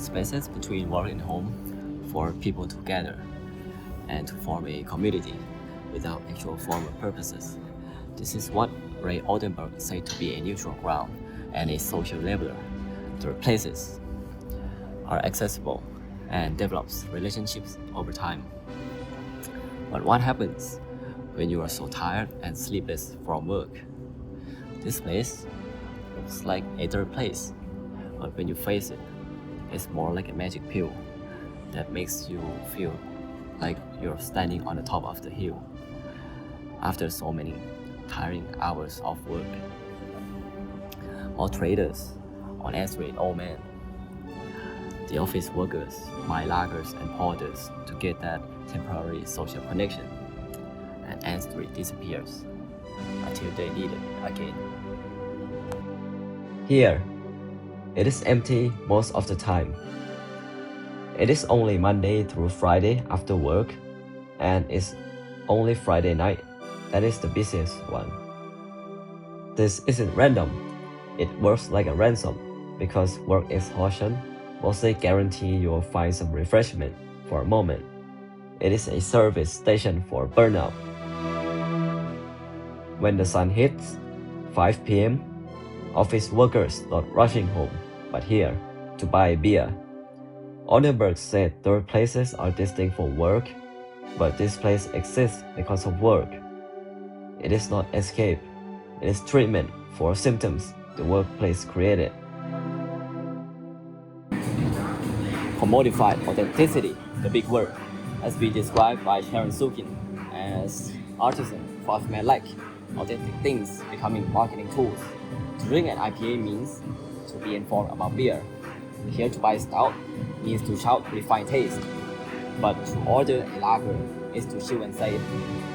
spaces between work and home for people to gather and to form a community without actual formal purposes. This is what Ray Oldenburg said to be a neutral ground and a social leveler. The places are accessible and develops relationships over time. But what happens when you are so tired and sleepless from work? This place looks like a third place, but when you face it, it's more like a magic pill that makes you feel like you're standing on the top of the hill after so many tiring hours of work. All traders on 𝑠_street old men, the office workers, my laggers and porters to get that temporary social connection, and 𝑠_street disappears until they need it again. Here, it is empty most of the time. It is only Monday through Friday after work, and it's only Friday night that is the busiest one. This isn't random. It works like a ransom because work exhaustion mostly guarantee you'll find some refreshment for a moment. It is a service station for burnout. When the sun hits 5 p.m., office workers not rushing home, but here to buy a beer. Oldenburg said third places are distinct from work, but this place exists because of work. It is not escape, it is treatment for symptoms the workplace created. Commodified authenticity, the big word, has been described by Sharon Sukin as artisan, craftsman-like, authentic things becoming marketing tools. To drink an IPA means to be informed about beer. Here to buy stout means to shout refined taste. But to order a lager is to chill and say,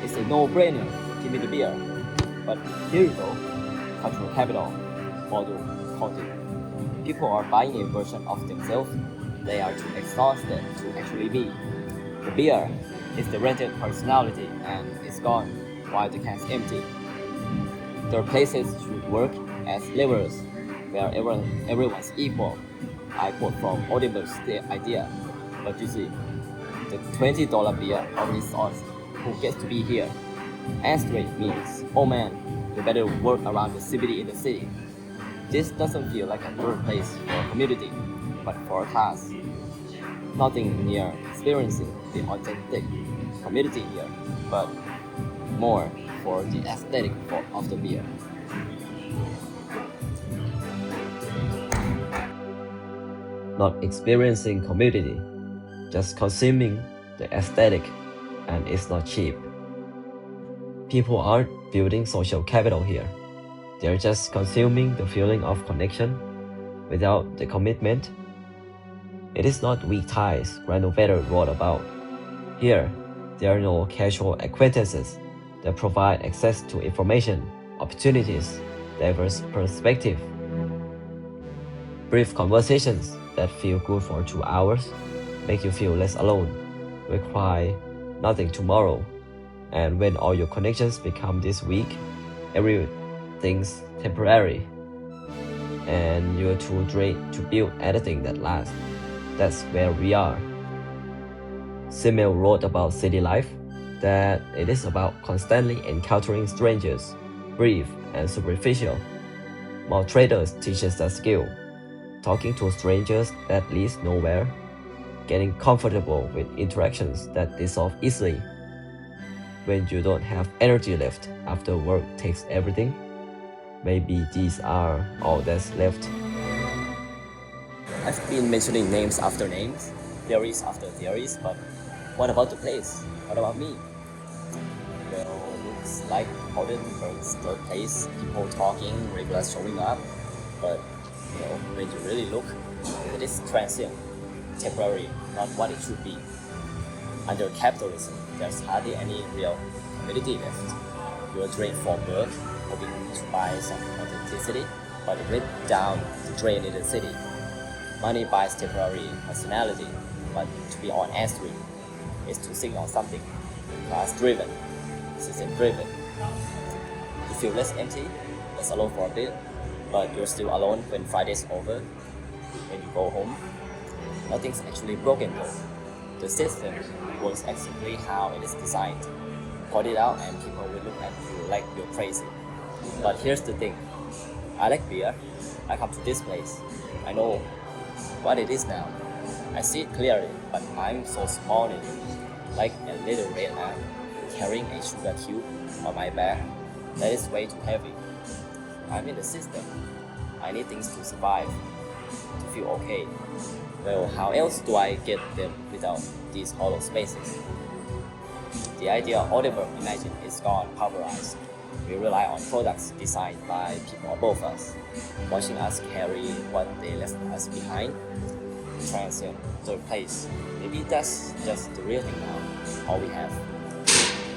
it's a no-brainer, give me the beer. But here you go, cultural capital, model culture. People are buying a version of themselves they are too exhausted to actually be. The beer is the rented personality and is gone while the can's empty. Their places should work as levelers where everyone's equal. I quote from Oldenburg's idea, but you see, the $20 beer only starts who gets to be here. 𝑠_street means, oh man, you better work around the CBD in the city. This doesn't feel like a third place for a community, but for a class. Nothing near experiencing the authentic community here, but more for the aesthetic of the beer. Not experiencing community, just consuming the aesthetic, and it's not cheap. People aren't building social capital here. They're just consuming the feeling of connection without the commitment. It is not weak ties Granovetter wrote about. Here, there are no casual acquaintances that provide access to information, opportunities, diverse perspective. Brief conversations that feel good for 2 hours make you feel less alone, require nothing tomorrow, and when all your connections become this weak, everything's temporary, and you're too drained to build anything that lasts. That's where we are. Simmel wrote about city life, that it is about constantly encountering strangers, brief and superficial. Maltraders teaches that skill, talking to strangers that leads nowhere, getting comfortable with interactions that dissolve easily. When you don't have energy left after work takes everything, maybe these are all that's left. I've been mentioning names after names, theories after theories, but what about the place? What about me? Well, looks like Oldenburg's third place, people talking, regulars showing up, but when you really look, it is transient, temporary, not what it should be. Under capitalism, there's hardly any real community left. You're drained from work, hoping to buy some authenticity, but it went down the drain in the city. Money buys temporary personality, but to be on 𝑠_street is to signal something. Class-driven, system-driven. You feel less empty, less alone for a bit, but you're still alone when Friday's over. When you go home, Nothing's actually broken though. The system works exactly how it is designed. Point it out and people will look at you like you're crazy. But here's the thing. I like beer. I come to this place. I know what it is now. I see it clearly, but I'm so small in it. Like a little red ant carrying a sugar cube on my back. That is way too heavy. I'm in the system. I need things to survive, to feel okay. Well, how else do I get them without these hollow spaces? The idea Oliver imagined is gone pulverized. We rely on products designed by people above us, watching us carry what they left us behind, transient, third place. Maybe that's just the real thing now, all we have.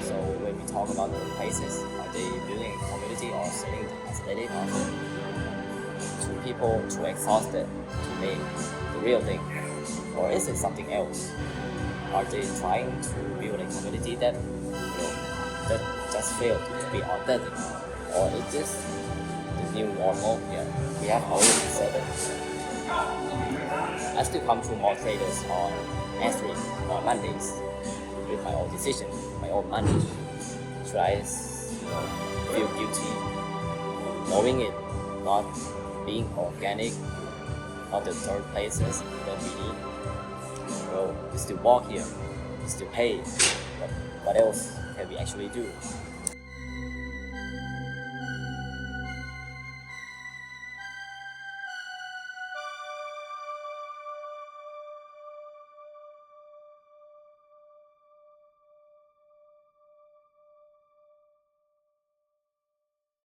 So when we talk about third places, are they building a community or selling the aesthetic of it? To people too exhausted to make the real thing? Or is it something else? Are they trying to build a community that that just failed to be authentic? Or is this the new normal here? We have already said it. I still come to more traders on S3 on Mondays with my own decision, my own money. Should I feel guilty knowing it not being organic, not the third places that we need? Well, we still walk here, we still pay, but what else can we actually do?